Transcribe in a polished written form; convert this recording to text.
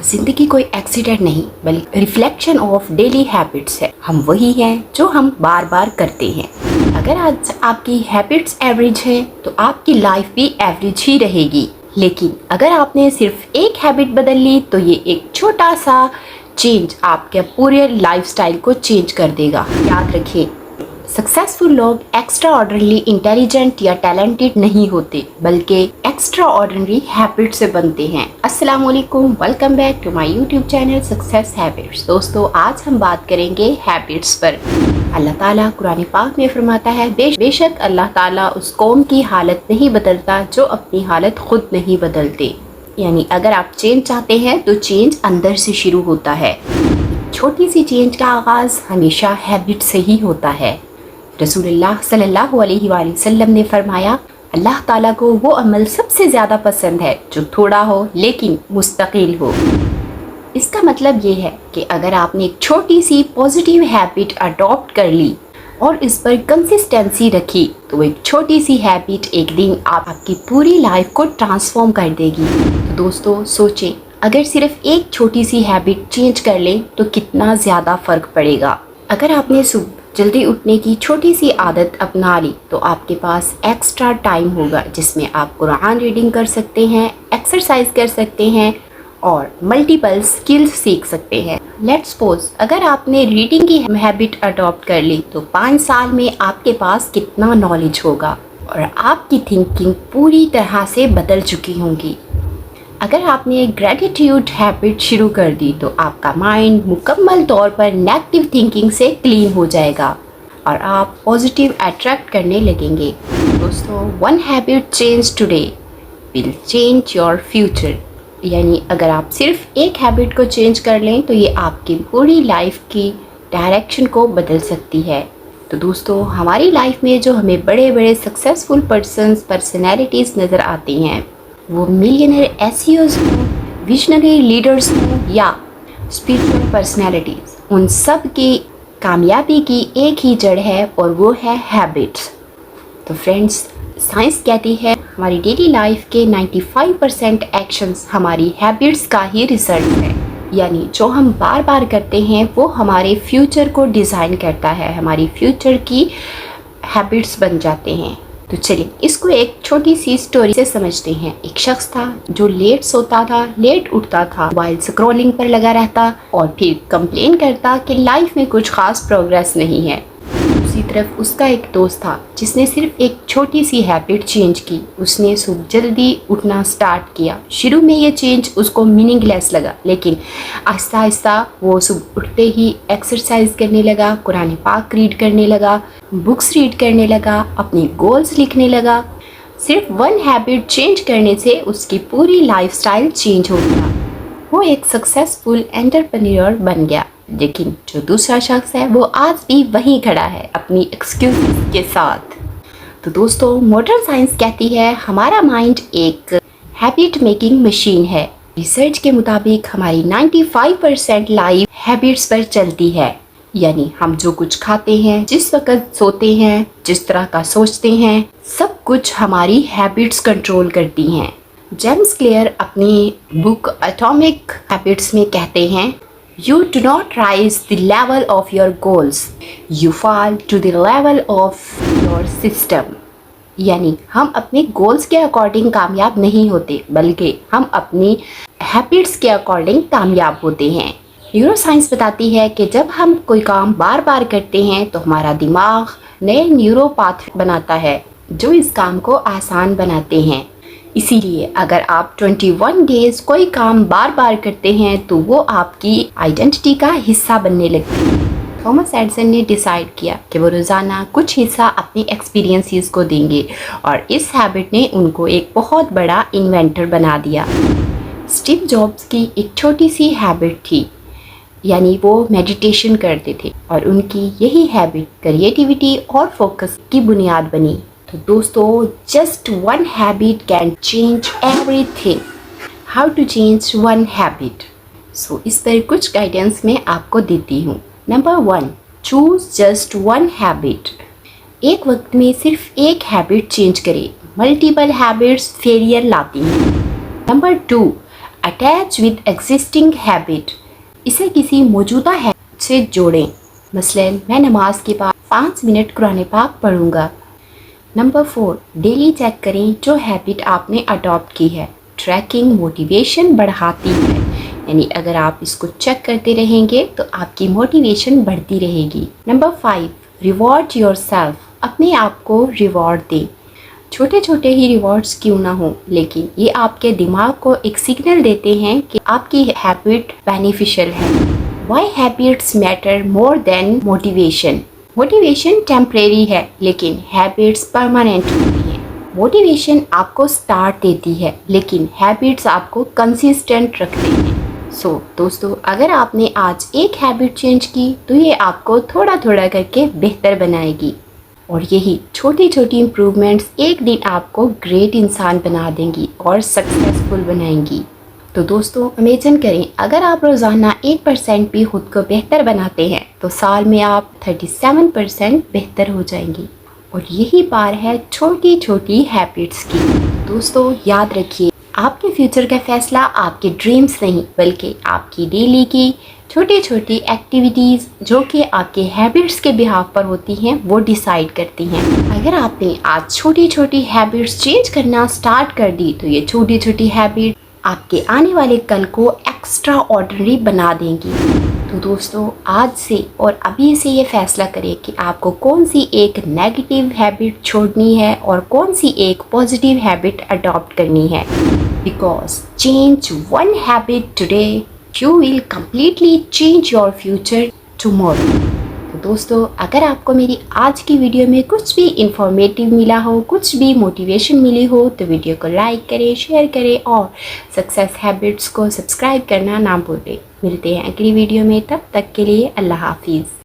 जिंदगी कोई एक्सीडेंट नहीं बल्कि रिफ्लेक्शन ऑफ डेली हैबिट्स है। हम वही हैं जो हम बार बार करते हैं। अगर आज आपकी हैबिट्स एवरेज हैं तो आपकी लाइफ भी एवरेज ही रहेगी। लेकिन अगर आपने सिर्फ एक हैबिट बदल ली तो ये एक छोटा सा चेंज आपके पूरे लाइफस्टाइल को चेंज कर देगा। याद रखिए, सक्सेसफुल लोग एक्स्ट्रा ऑर्डिनरी इंटेलिजेंट या टैलेंटेड नहीं होते बल्कि एक्स्ट्रा ऑर्डिनरी हैबिट से बनते हैं। अस्सलाम वालेकुम, welcome back to my YouTube channel success habits. दोस्तों, आज हम बात करेंगे हैबिट्स पर। अल्लाह ताला कुरान पाक में फरमाता है, बेशक अल्लाह ताला उस कौम की हालत नहीं बदलता जो अपनी हालत खुद नहीं बदलते। यानी अगर आप चेंज चाहते हैं तो चेंज अंदर से शुरू होता है। छोटी सी चेंज का आगाज़ हमेशा हैबिट से ही होता है। रसूलुल्लाह सल्लल्लाहु अलैहि वसल्लम ने फरमाया, अल्लाह ताला को वो अमल सबसे ज़्यादा पसंद है जो थोड़ा हो लेकिन मुस्तकिल हो। इसका मतलब ये है कि अगर आपने एक छोटी सी पॉजिटिव हैबिट अडॉप्ट कर ली और इस पर कंसिस्टेंसी रखी तो वो एक छोटी सी हैबिट एक दिन आपकी पूरी लाइफ को ट्रांसफॉर्म कर देगी। तो दोस्तों सोचें, अगर सिर्फ एक छोटी सी हैबिट चेंज कर लें तो कितना ज़्यादा फ़र्क पड़ेगा। अगर आपने सुबह जल्दी उठने की छोटी सी आदत अपना ली तो आपके पास एक्स्ट्रा टाइम होगा जिसमें आप कुरान रीडिंग कर सकते हैं, एक्सरसाइज कर सकते हैं और मल्टीपल स्किल्स सीख सकते हैं। लेट्स सपोज अगर आपने रीडिंग की हैबिट अडॉप्ट कर ली तो 5 साल में आपके पास कितना नॉलेज होगा और आपकी थिंकिंग पूरी तरह से बदल चुकी होंगी। अगर आपने ग्रेटिट्यूड हैबिट शुरू कर दी तो आपका माइंड मुकम्मल तौर पर नेगेटिव थिंकिंग से क्लीन हो जाएगा और आप पॉजिटिव अट्रैक्ट करने लगेंगे। दोस्तों, one habit change today will change your future. यानी अगर आप सिर्फ एक हैबिट को चेंज कर लें तो ये आपकी पूरी लाइफ की डायरेक्शन को बदल सकती है। तो दोस्तों, हमारी लाइफ में जो हमें बड़े बड़े सक्सेसफुल पर्सनैलिटीज़ नज़र आती हैं, वो मिलियनर एसईओज़ हों, विजनरी लीडर्स हों या स्पिरिचुअल पर्सनैलिटीज़, उन सब की कामयाबी की एक ही जड़ है और वो है हैबिट्स। तो फ्रेंड्स, साइंस कहती है हमारी डेली लाइफ के 95% एक्शंस हमारी हैबिट्स का ही रिजल्ट है। यानी जो हम बार बार करते हैं वो हमारे फ्यूचर को डिज़ाइन करता है, हमारी फ्यूचर की हैबिट्स बन जाते हैं। तो चलिए इसको एक छोटी सी स्टोरी से समझते हैं। एक शख्स था जो लेट सोता था, लेट उठता था, मोबाइल स्क्रॉलिंग पर लगा रहता और फिर कंप्लेन करता कि लाइफ में कुछ खास प्रोग्रेस नहीं है। दूसरी तरफ उसका एक दोस्त था जिसने सिर्फ एक छोटी सी हैबिट चेंज की। उसने सुबह जल्दी उठना स्टार्ट किया। शुरू में ये चेंज उसको मीनिंगलेस लगा, लेकिन आहिस्ता आहिस्ता वो सुबह उठते ही एक्सरसाइज करने लगा, कुरान पाक रीड करने लगा, बुक्स रीड करने लगा, अपने गोल्स लिखने लगा। सिर्फ वन हैबिट चेंज करने से उसकी पूरी लाइफस्टाइल चेंज हो गया। वो एक सक्सेसफुल एंटरप्रेन्योर बन गया। लेकिन जो दूसरा शख्स है वो आज भी वहीं खड़ा है अपनी एक्सक्यूज के साथ। तो दोस्तों, मॉडर्न साइंस कहती है हमारा माइंड एक हैबिट मेकिंग मशीन है। रिसर्च के मुताबिक हमारी 95% लाइफ हैबिट्स पर चलती है। यानी हम जो कुछ खाते हैं, जिस वक्त सोते हैं, जिस तरह का सोचते हैं, सब कुछ हमारी हैबिट्स कंट्रोल करती हैं। जेम्स क्लियर अपनी बुक एटॉमिक हैबिट्स में कहते हैं, You do not rise the level of your goals, you fall to the level of your system. यानी हम अपने गोल्स के अकॉर्डिंग कामयाब नहीं होते बल्कि हम अपनी हैबिट्स के अकॉर्डिंग कामयाब होते हैं। न्यूरो साइंस बताती है कि जब हम कोई काम बार बार करते हैं तो हमारा दिमाग नए न्यूरो पाथ बनाता है जो इस काम को आसान बनाते हैं। इसीलिए अगर आप 21 डेज कोई काम बार बार करते हैं तो वो आपकी आइडेंटिटी का हिस्सा बनने लगती है। थॉमस एडिसन ने डिसाइड किया कि वो रोज़ाना कुछ हिस्सा अपनी एक्सपीरियंसेस को देंगे और इस हैबिट ने उनको एक बहुत बड़ा इन्वेंटर बना दिया। स्टीव जॉब्स की एक छोटी सी हैबिट थी, यानी वो मेडिटेशन करते थे और उनकी यही हैबिट क्रिएटिविटी और फोकस की बुनियाद बनी। तो दोस्तों, just one habit can change everything. How to change one habit? So इस पर कुछ गाइडेंस मैं आपको देती हूँ। Number 1, choose just one habit. एक वक्त में सिर्फ एक हैबिट चेंज करें। मल्टीपल हैबिट्स फेलियर लाती हैं। Number 2, attach with existing habit, इसे किसी मौजूदा हैबिट से जोड़ें। मसलन मैं नमाज के बाद 5 मिनट कुरान पाक पढ़ूंगा। नंबर 4, डेली चेक करें जो हैबिट आपने अडॉप्ट की है। ट्रैकिंग मोटिवेशन बढ़ाती है, यानी अगर आप इसको चेक करते रहेंगे तो आपकी मोटिवेशन बढ़ती रहेगी। नंबर 5, रिवॉर्ड योरसेल्फ, अपने आप को रिवॉर्ड दें। छोटे छोटे ही रिवॉर्ड्स क्यों ना हो, लेकिन ये आपके दिमाग को एक सिग्नल देते हैं कि आपकी हैबिट बेनिफिशियल है। Why habits matter more than motivation. Motivation temporary है, लेकिन हैबिट्स परमानेंट होती हैं। मोटिवेशन आपको स्टार्ट देती है, लेकिन हैबिट्स आपको कंसिस्टेंट रखते हैं। दोस्तों, अगर आपने आज एक हैबिट चेंज की तो ये आपको थोड़ा थोड़ा करके बेहतर बनाएगी, और यही छोटी छोटी इम्प्रूवमेंट्स एक दिन आपको ग्रेट इंसान बना देंगी और सक्सेसफुल बनाएंगी। तो दोस्तों, इमेजिन करें अगर आप रोज़ाना 1% भी खुद को बेहतर बनाते हैं तो साल में आप 37% बेहतर हो जाएंगी। और यही पार है छोटी छोटी हैबिट्स की। दोस्तों, याद रखिए, आपके फ्यूचर का फैसला आपके ड्रीम्स नहीं, बल्कि आपकी डेली की छोटी छोटी एक्टिविटीज़ जो कि आपके हैबिट्स के बिहाफ पर होती हैं वो डिसाइड करती हैं। अगर आपने आज छोटी छोटी हैबिट्स चेंज करना स्टार्ट कर दी तो ये छोटी छोटी हैबिट आपके आने वाले कल को एक्स्ट्रा ऑर्डिनरी बना देंगी। तो दोस्तों, आज से और अभी से ये फैसला करें कि आपको कौन सी एक नेगेटिव हैबिट छोड़नी है और कौन सी एक पॉजिटिव हैबिट अडॉप्ट करनी है। Because change one habit today, you will completely change your future tomorrow. तो दोस्तों, अगर आपको मेरी आज की वीडियो में कुछ भी इंफॉर्मेटिव मिला हो, कुछ भी मोटिवेशन मिली हो, तो वीडियो को लाइक करें, शेयर करें और सक्सेस हैबिट्स को सब्सक्राइब करना ना भूलें। मिलते हैं अगली वीडियो में, तब तक के लिए अल्लाह हाफिज़।